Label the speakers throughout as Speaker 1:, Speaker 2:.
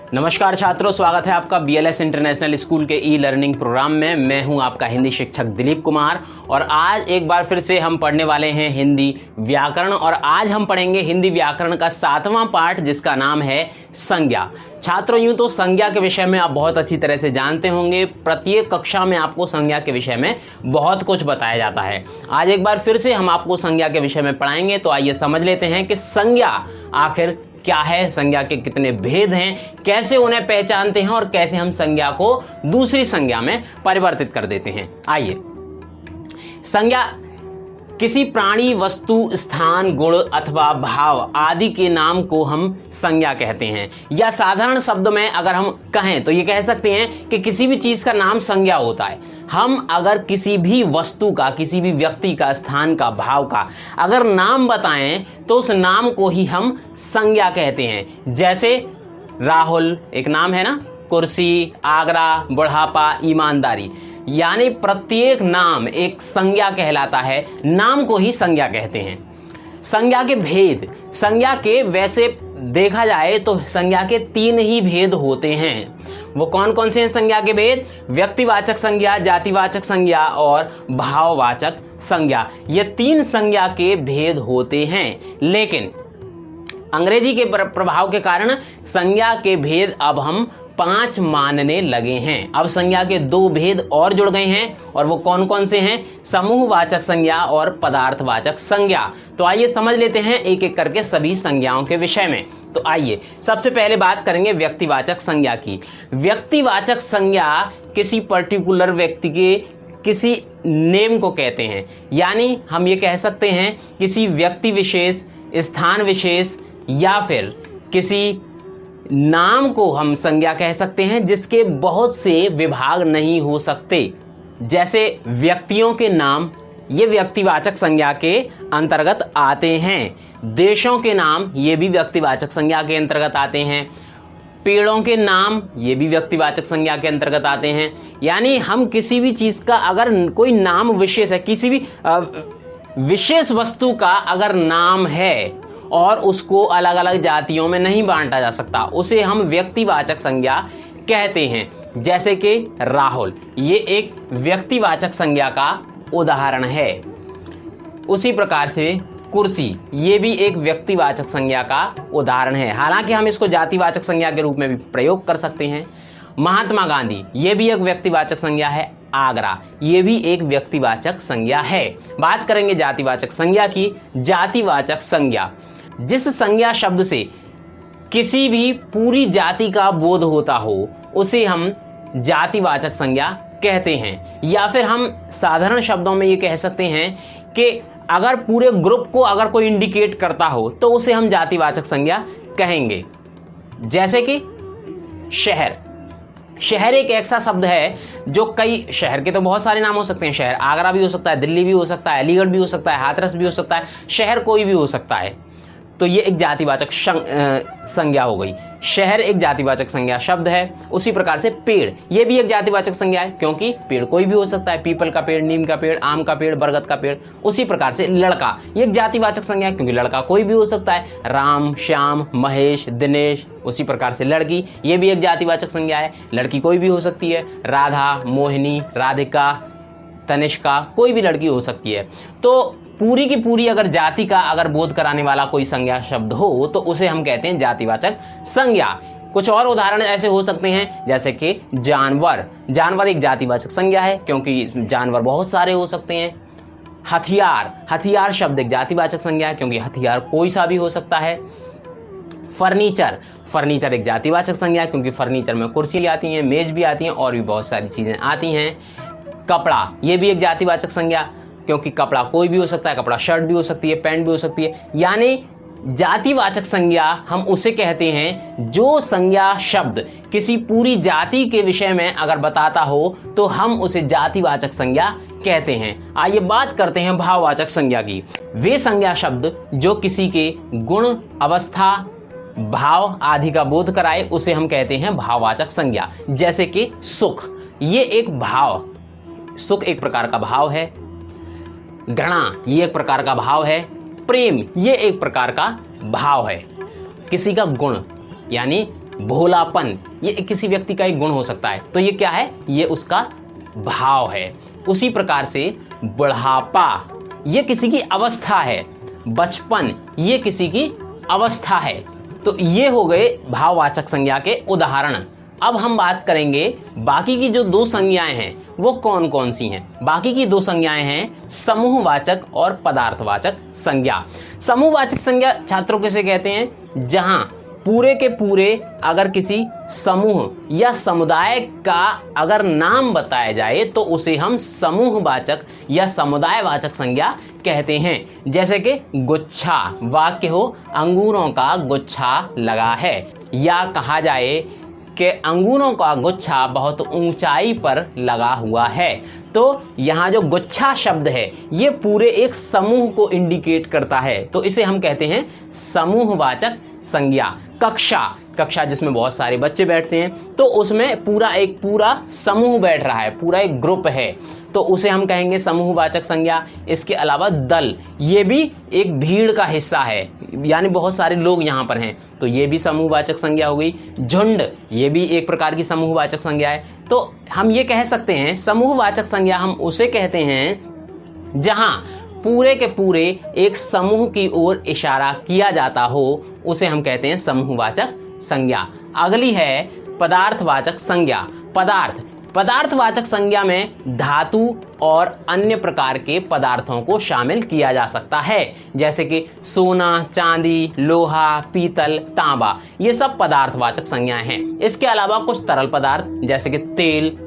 Speaker 1: नमस्कार छात्रों, स्वागत है आपका BLS इंटरनेशनल स्कूल के ई लर्निंग प्रोग्राम में। मैं हूं आपका हिंदी शिक्षक दिलीप कुमार और आज एक बार फिर से हम पढ़ने वाले हैं हिंदी व्याकरण। और आज हम पढ़ेंगे हिंदी व्याकरण का 7वां पाठ जिसका नाम है संज्ञा। छात्रों, यूं तो संज्ञा के विषय में आप बहुत अच्छी तरह से जानते होंगे। प्रत्येक कक्षा में आपको संज्ञा के विषय में बहुत कुछ बताया जाता है। आज एक बार फिर से हम आपको संज्ञा के विषय में पढ़ाएंगे। तो आइए समझ लेते हैं कि संज्ञा आखिर क्या है, संज्ञा के कितने भेद हैं, कैसे उन्हें पहचानते हैं और कैसे हम संज्ञा को दूसरी संज्ञा में परिवर्तित कर देते हैं। आइए, संज्ञा किसी प्राणी, वस्तु, स्थान, गुण अथवा भाव आदि के नाम को हम संज्ञा कहते हैं। या साधारण शब्द में अगर हम कहें तो ये कह सकते हैं कि किसी भी चीज का नाम संज्ञा होता है। हम अगर किसी भी वस्तु का, किसी भी व्यक्ति का, स्थान का, भाव का अगर नाम बताएं तो उस नाम को ही हम संज्ञा कहते हैं। जैसे राहुल एक नाम है ना, कुर्सी, आगरा, बुढ़ापा, ईमानदारी, यानी प्रत्येक नाम एक संज्ञा कहलाता है। नाम को ही संज्ञा कहते हैं। संज्ञा के भेद, संज्ञा के वैसे देखा जाए तो संज्ञा के 3 ही भेद होते हैं। वो कौन कौन से हैं संज्ञा के भेद? व्यक्तिवाचक संज्ञा, जातिवाचक संज्ञा और भाववाचक संज्ञा। ये 3 संज्ञा के भेद होते हैं। लेकिन अंग्रेजी के प्रभाव के कारण संज्ञा के भेद अब हम 5 मानने लगे हैं। अब संज्ञा के 2 भेद और जुड़ गए हैं और वो कौन कौन से हैं? समूहवाचक संज्ञा और पदार्थवाचक संज्ञा। तो आइए समझ लेते हैं एक एक करके सभी संज्ञाओं के विषय में। तो आइए सबसे पहले बात करेंगे व्यक्तिवाचक संज्ञा की। व्यक्तिवाचक संज्ञा किसी पर्टिकुलर व्यक्ति के किसी नेम को कहते हैं। यानी हम ये कह सकते हैं किसी व्यक्ति विशेष, स्थान विशेष या फिर किसी नाम को हम संज्ञा कह सकते हैं जिसके बहुत से विभाग नहीं हो सकते। जैसे व्यक्तियों के नाम, ये व्यक्तिवाचक संज्ञा के अंतर्गत आते हैं। देशों के नाम, ये भी व्यक्तिवाचक संज्ञा के अंतर्गत आते हैं। पेड़ों के नाम, ये भी व्यक्तिवाचक संज्ञा के अंतर्गत आते हैं। यानी हम किसी भी चीज का अगर कोई नाम विशेष है, किसी भी विशेष वस्तु का अगर नाम है और उसको अलग अलग जातियों में नहीं बांटा जा सकता, उसे हम व्यक्तिवाचक संज्ञा कहते हैं। जैसे कि राहुल, ये एक व्यक्तिवाचक संज्ञा का उदाहरण है। उसी प्रकार से कुर्सी, ये भी एक व्यक्तिवाचक संज्ञा का उदाहरण है। हालांकि हम इसको जातिवाचक संज्ञा के रूप में भी प्रयोग कर सकते हैं। महात्मा गांधी, ये भी एक व्यक्तिवाचक संज्ञा है। आगरा, ये भी एक व्यक्तिवाचक संज्ञा है। बात करेंगे जातिवाचक संज्ञा की। जातिवाचक संज्ञा, जिस संज्ञा शब्द से किसी भी पूरी जाति का बोध होता हो उसे हम जातिवाचक संज्ञा कहते हैं। या फिर हम साधारण शब्दों में ये कह सकते हैं कि अगर पूरे ग्रुप को अगर कोई इंडिकेट करता हो तो उसे हम जातिवाचक संज्ञा कहेंगे। जैसे कि शहर, शहर एक ऐसा शब्द है जो कई शहर के तो बहुत सारे नाम हो सकते हैं। शहर आगरा भी हो सकता है, दिल्ली भी हो सकता है, अलीगढ़ भी हो सकता है, हाथरस भी हो सकता है। शहर कोई भी हो सकता है। तो ये एक जातिवाचक संज्ञा हो गई। शहर एक जातिवाचक संज्ञा शब्द है। उसी प्रकार से पेड़, ये भी एक जातिवाचक संज्ञा है क्योंकि पेड़ कोई भी हो सकता है। पीपल का पेड़, नीम का पेड़, आम का पेड़, बरगद का पेड़। उसी प्रकार से लड़का, ये एक जातिवाचक संज्ञा है क्योंकि लड़का कोई भी हो सकता है। राम, श्याम, महेश, दिनेश। उसी प्रकार से लड़की, ये भी एक जातिवाचक संज्ञा है। लड़की कोई भी हो सकती है। राधा, मोहिनी, राधिका, तनिष्का, कोई भी लड़की हो सकती है। तो पूरी की पूरी अगर जाति का अगर बोध कराने वाला कोई संज्ञा शब्द हो तो उसे हम कहते हैं जातिवाचक संज्ञा। कुछ और उदाहरण ऐसे हो सकते हैं जैसे कि जानवर, जानवर एक जातिवाचक संज्ञा है क्योंकि जानवर बहुत सारे हो सकते हैं। हथियार, हथियार शब्द एक जातिवाचक संज्ञा है क्योंकि हथियार कोई सा भी हो सकता है। फर्नीचर, फर्नीचर एक जातिवाचक संज्ञा है क्योंकि फर्नीचर में कुर्सी आती हैं, मेज भी आती हैं और भी बहुत सारी चीजें आती हैं। कपड़ा, ये भी एक जातिवाचक संज्ञा क्योंकि कपड़ा कोई भी हो सकता है। कपड़ा शर्ट भी हो सकती है, पैंट भी हो सकती है। यानी जातिवाचक संज्ञा हम उसे कहते हैं जो संज्ञा शब्द किसी पूरी जाति के विषय में अगर बताता हो तो हम उसे जातिवाचक संज्ञा कहते हैं। आइए बात करते हैं भाववाचक संज्ञा की। वे संज्ञा शब्द जो किसी के गुण, अवस्था, भाव आदि का बोध कराए उसे हम कहते हैं भाववाचक संज्ञा। जैसे कि सुख, ये एक भाव, सुख एक प्रकार का भाव है। घृणा, ये एक प्रकार का भाव है। प्रेम, ये एक प्रकार का भाव है। किसी का गुण, यानी भोलापन, ये किसी व्यक्ति का एक गुण हो सकता है, तो ये क्या है, ये उसका भाव है। उसी प्रकार से बुढ़ापा ये किसी की अवस्था है, बचपन ये किसी की अवस्था है। तो ये हो गए भाववाचक संज्ञा के उदाहरण। अब हम बात करेंगे बाकी की जो 2 संज्ञाएं हैं वो कौन कौन सी हैं। बाकी की 2 संज्ञाएं हैं समूहवाचक और पदार्थवाचक संज्ञा। समूहवाचक संज्ञा छात्रों किसे कहते हैं, जहां पूरे के पूरे अगर किसी समूह या समुदाय का अगर नाम बताया जाए तो उसे हम समूहवाचक या समुदायवाचक संज्ञा कहते हैं। जैसे कि गुच्छा, वाक्य हो अंगूरों का गुच्छा लगा है, या कहा जाए कि अंगूरों का गुच्छा बहुत ऊंचाई पर लगा हुआ है। तो यहाँ जो गुच्छा शब्द है ये पूरे एक समूह को इंडिकेट करता है, तो इसे हम कहते हैं समूहवाचक संज्ञा। कक्षा, कक्षा जिसमें बहुत सारे बच्चे बैठते हैं, तो उसमें पूरा समूह बैठ रहा है, पूरा एक ग्रुप है, तो उसे हम कहेंगे समूहवाचक संज्ञा। इसके अलावा दल, ये भी एक भीड़ का हिस्सा है, यानी बहुत सारे लोग यहाँ पर हैं, तो ये भी समूहवाचक संज्ञा हो गई। झुंड, ये भी एक प्रकार की समूहवाचक संज्ञा है। तो हम ये कह सकते हैं समूहवाचक संज्ञा हम उसे कहते हैं जहां पूरे के पूरे एक समूह की ओर इशारा किया जाता हो, उसे हम कहते हैं समूहवाचक संज्ञा। अगली है पदार्थवाचक संज्ञा। पदार्थवाचक संज्ञा में धातु और अन्य प्रकार के पदार्थों को शामिल किया जा सकता है, जैसे कि सोना, चांदी, लोहा, पीतल, तांबा, ये सब पदार्थवाचक संज्ञाएं हैं। इसके अलावा कुछ तरल पदार्थ जैसे कि तेल,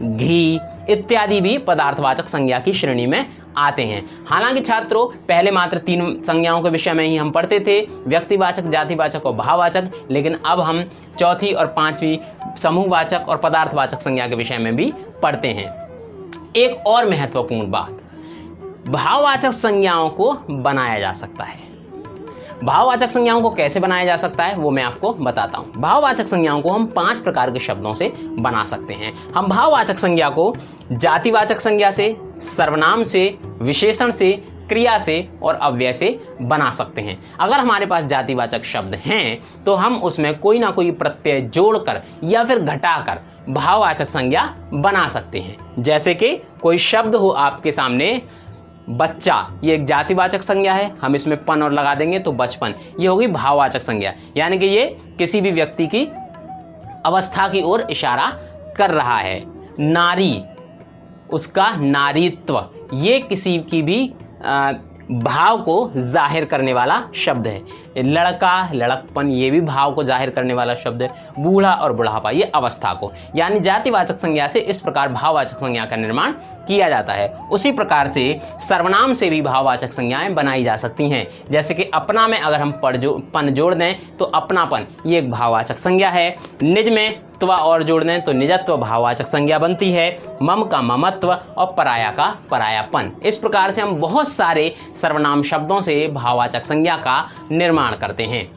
Speaker 1: घी इत्यादि भी पदार्थवाचक संज्ञा की श्रेणी में आते हैं। हालांकि छात्रों पहले मात्र 3 संज्ञाओं के विषय में ही हम पढ़ते थे, व्यक्तिवाचक, जातिवाचक और भाववाचक, लेकिन अब हम चौथी और 5वीं समूहवाचक और पदार्थवाचक संज्ञा के विषय में भी पढ़ते हैं। एक और महत्वपूर्ण बात, भाववाचक संज्ञाओं को बनाया जा सकता है। भाववाचक संज्ञाओं को कैसे बनाया जा सकता है वो मैं आपको बताता हूं। भाववाचक संज्ञाओं को हम 5 प्रकार के शब्दों से बना सकते हैं। हम भाववाचक संज्ञा को जातिवाचक संज्ञा से, सर्वनाम से, विशेषण से, क्रिया से और अव्यय से बना सकते हैं। अगर हमारे पास जातिवाचक शब्द हैं तो हम उसमें कोई ना कोई प्रत्यय जोड़कर या फिर घटाकर भाववाचक संज्ञा बना सकते हैं। जैसे कि कोई शब्द हो आपके सामने, बच्चा, ये एक जातिवाचक संज्ञा है, हम इसमें पन और लगा देंगे तो बचपन, ये होगी भाववाचक संज्ञा, यानी कि ये किसी भी व्यक्ति की अवस्था की ओर इशारा कर रहा है। नारी, उसका नारीत्व, ये किसी की भी भाव को जाहिर करने वाला शब्द है। लड़का, लड़कपन, ये भी भाव को जाहिर करने वाला शब्द है। बूढ़ा और बुढ़ापा, ये अवस्था को, यानी जातिवाचक संज्ञा से इस प्रकार भाववाचक संज्ञा का निर्माण किया जाता है। उसी प्रकार से सर्वनाम से भी भाववाचक संज्ञाएं बनाई जा सकती हैं। जैसे कि अपना में अगर हम पन जोड़ दें तो अपनापन, ये एक भाववाचक संज्ञा है। निज में त्व और जोड़ दें तो निजत्व भाववाचक संज्ञा बनती है। मम का ममत्व और पराया का परायापन। इस प्रकार से हम बहुत सारे सर्वनाम शब्दों से भाववाचक संज्ञा का निर्माण करते हैं।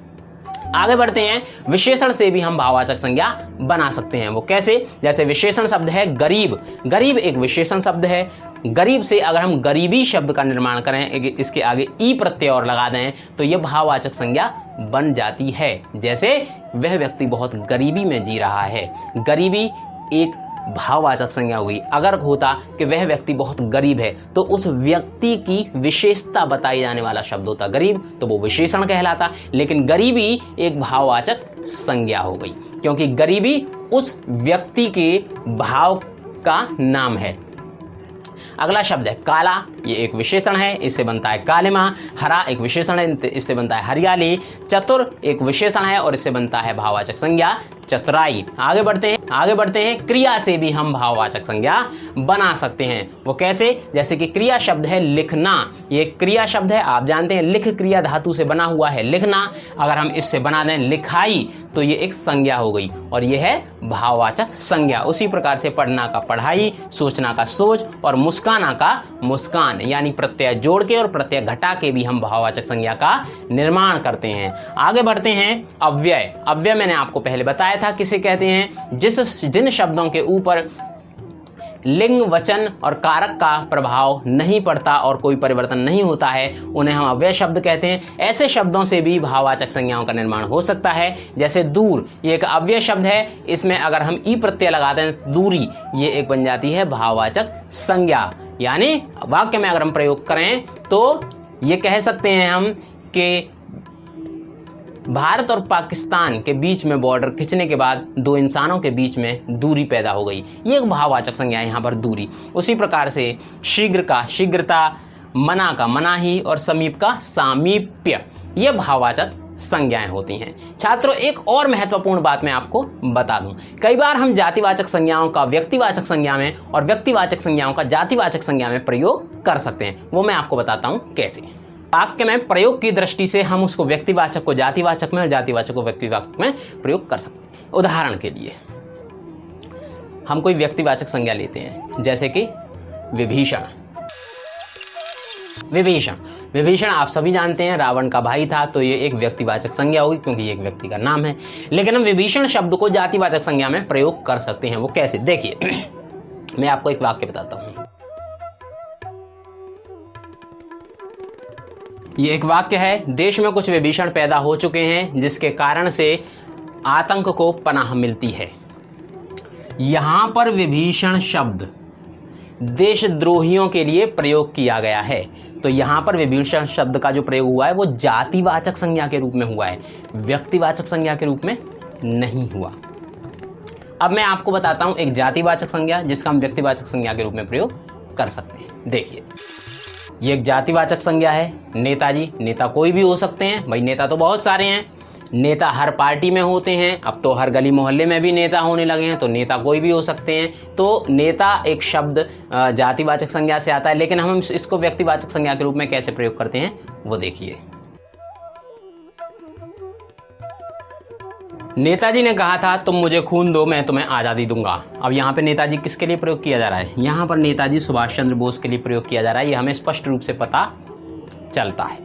Speaker 1: आगे बढ़ते हैं, विशेषण से भी हम भाववाचक संज्ञा बना सकते हैं। वो कैसे? जैसे विशेषण शब्द है गरीब, गरीब एक विशेषण शब्द है। गरीब से अगर हम गरीबी शब्द का निर्माण करें, इसके आगे ई प्रत्यय और लगा दें तो यह भाववाचक संज्ञा बन जाती है। जैसे वह व्यक्ति बहुत गरीबी में जी रहा है, गरीबी एक भाववाचक संज्ञा हुई। अगर होता कि वह व्यक्ति बहुत गरीब है तो उस व्यक्ति की विशेषता बताई जाने वाला शब्द होता गरीब, तो वो विशेषण कहलाता। लेकिन गरीबी एक भाववाचक संज्ञा हो गई, क्योंकि गरीबी उस व्यक्ति के भाव का नाम है। अगला शब्द है काला, ये एक विशेषण है, इससे बनता है कालिमा। हरा एक विशेषण है, इससे बनता है हरियाली। चतुर एक विशेषण है और इससे बनता है भाववाचक संज्ञा चतुराई। आगे बढ़ते हैं, क्रिया से भी हम भाववाचक संज्ञा बना सकते हैं। वो कैसे? जैसे कि क्रिया शब्द है लिखना, ये क्रिया शब्द है, आप जानते हैं लिख क्रिया धातु से बना हुआ है लिखना। अगर हम इससे बना दें लिखाई तो ये एक संज्ञा हो गई और ये है भाववाचक संज्ञा। उसी प्रकार से पढ़ना का पढ़ाई, सोचना का सोच और मुस्काना का मुस्कान, यानी प्रत्यय जोड़ के और प्रत्यय घटा के भी हम भाववाचक संज्ञा का निर्माण करते हैं। आगे बढ़ते हैं, अव्यय। अव्यय मैंने आपको पहले बताया था किसे कहते हैं, जिन शब्दों के ऊपर लिंग, वचन और कारक का प्रभाव नहीं पड़ता और कोई परिवर्तन नहीं होता है, उन्हें हम अव्यय शब्द कहते हैं। ऐसे शब्दों से भी भाववाचक संज्ञाओं का निर्माण हो सकता है। जैसे दूर, ये एक अव्यय शब्द है, इसमें अगर हम ई प्रत्यय लगाते हैं दूरी, ये एक बन जाती है भाववाचक संज्ञा। यानी वाक्य में अगर हम प्रयोग करें तो ये कह सकते हैं हम कि भारत और पाकिस्तान के बीच में बॉर्डर खिंचने के बाद दो इंसानों के बीच में दूरी पैदा हो गई, ये एक भाववाचक संज्ञा है यहाँ पर दूरी। उसी प्रकार से शीघ्र का शीघ्रता, मना का मनाही और समीप का सामीप्य, ये भाववाचक संज्ञाएं होती हैं। छात्रों, एक और महत्वपूर्ण बात मैं आपको बता दूं, कई बार हम जातिवाचक संज्ञाओं का व्यक्तिवाचक संज्ञा में और व्यक्तिवाचक संज्ञाओं का जातिवाचक संज्ञा में प्रयोग कर सकते हैं। वो मैं आपको बताता हूं कैसे। वाक्य में प्रयोग की दृष्टि से हम उसको व्यक्तिवाचक को जातिवाचक में और जातिवाचक को व्यक्तिवाचक में प्रयोग कर सकते हैं। उदाहरण के लिए हम कोई व्यक्तिवाचक संज्ञा लेते हैं, जैसे कि विभीषण। विभीषण, विभीषण आप सभी जानते हैं रावण का भाई था, तो ये एक व्यक्तिवाचक संज्ञा होगी क्योंकि ये एक व्यक्ति का नाम है। लेकिन हम विभीषण शब्द को जातिवाचक संज्ञा में प्रयोग कर सकते हैं। वो कैसे, देखिए मैं आपको एक वाक्य बताता हूं। ये एक वाक्य है, देश में कुछ विभीषण पैदा हो चुके हैं जिसके कारण से आतंक को पनाह मिलती है। यहां पर विभीषण शब्द देशद्रोहियों के लिए प्रयोग किया गया है, तो यहां पर विभीषण शब्द का जो प्रयोग हुआ है वो जातिवाचक संज्ञा के रूप में हुआ है, व्यक्तिवाचक संज्ञा के रूप में नहीं हुआ। अब मैं आपको बताता हूं एक जातिवाचक संज्ञा जिसका हम व्यक्तिवाचक संज्ञा के रूप में प्रयोग कर सकते हैं। देखिए, ये एक जातिवाचक संज्ञा है, नेताजी। नेता कोई भी हो सकते हैं, भाई नेता तो बहुत सारे हैं, नेता हर पार्टी में होते हैं, अब तो हर गली मोहल्ले में भी नेता होने लगे हैं, तो नेता कोई भी हो सकते हैं। तो नेता एक शब्द जातिवाचक संज्ञा से आता है, लेकिन हम इसको व्यक्तिवाचक संज्ञा के रूप में कैसे प्रयोग करते हैं वो देखिए। नेताजी ने कहा था तुम मुझे खून दो मैं तुम्हें आज़ादी दूंगा। अब यहाँ पे नेताजी किसके लिए प्रयोग किया जा रहा है? यहाँ पर नेताजी सुभाष चंद्र बोस के लिए प्रयोग किया जा रहा है, ये हमें स्पष्ट रूप से पता चलता है।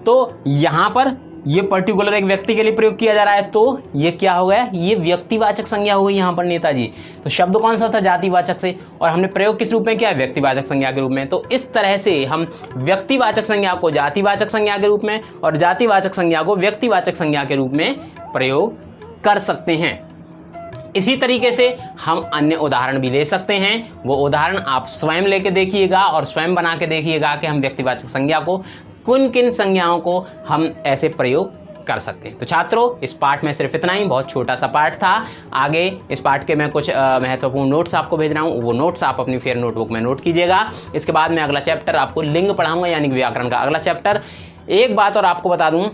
Speaker 1: तो यहाँ पर ये पर्टिकुलर एक व्यक्ति के लिए प्रयोग किया जा रहा है, तो ये क्या हो गया, ये व्यक्तिवाचक संज्ञा हो गई यहाँ पर नेताजी। तो शब्द कौन सा था, जातिवाचक से, और हमने प्रयोग किस रूप में किया, व्यक्तिवाचक संज्ञा के रूप में। तो इस तरह से हम व्यक्तिवाचक संज्ञा को जातिवाचक संज्ञा के रूप में और जातिवाचक संज्ञा को व्यक्तिवाचक संज्ञा के रूप में प्रयोग कर सकते हैं। इसी तरीके से हम अन्य उदाहरण भी ले सकते हैं, वो उदाहरण आप स्वयं लेके देखिएगा और स्वयं बना के देखिएगा कि हम व्यक्तिवाचक संज्ञा को किन किन संज्ञाओं को हम ऐसे प्रयोग कर सकते हैं। तो छात्रों, इस पाठ में सिर्फ इतना ही, बहुत छोटा सा पाठ था। आगे इस पाठ के मैं कुछ महत्वपूर्ण नोट्स आपको भेज रहा हूँ, वो नोट्स आप अपनी फेयर नोटबुक में नोट कीजिएगा। इसके बाद मैं अगला चैप्टर आपको लिंग पढ़ाऊंगा, यानी व्याकरण का अगला चैप्टर। एक बात और आपको बता दूं,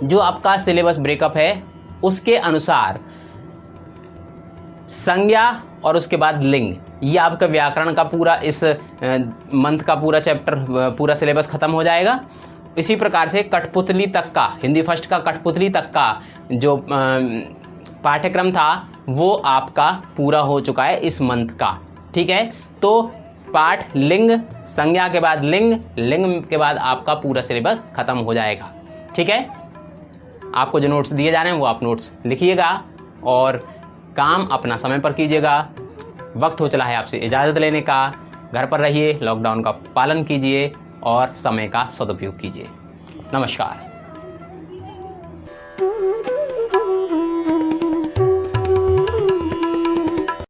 Speaker 1: जो आपका सिलेबस ब्रेकअप है उसके अनुसार संज्ञा और उसके बाद लिंग, ये आपका व्याकरण का पूरा इस मंथ का पूरा चैप्टर, पूरा सिलेबस खत्म हो जाएगा। इसी प्रकार से कठपुतली तक का, हिंदी फर्स्ट का कठपुतली तक का जो पाठ्यक्रम था वो आपका पूरा हो चुका है इस मंथ का, ठीक है। तो पाठ लिंग, संज्ञा के बाद लिंग, लिंग के बाद आपका पूरा सिलेबस खत्म हो जाएगा, ठीक है। आपको जो नोट्स दिए जा रहे हैं वो आप नोट्स लिखिएगा और काम अपना समय पर कीजिएगा। वक्त हो चला है आपसे इजाज़त लेने का। घर पर रहिए, लॉकडाउन का पालन कीजिए और समय का सदुपयोग कीजिए। नमस्कार।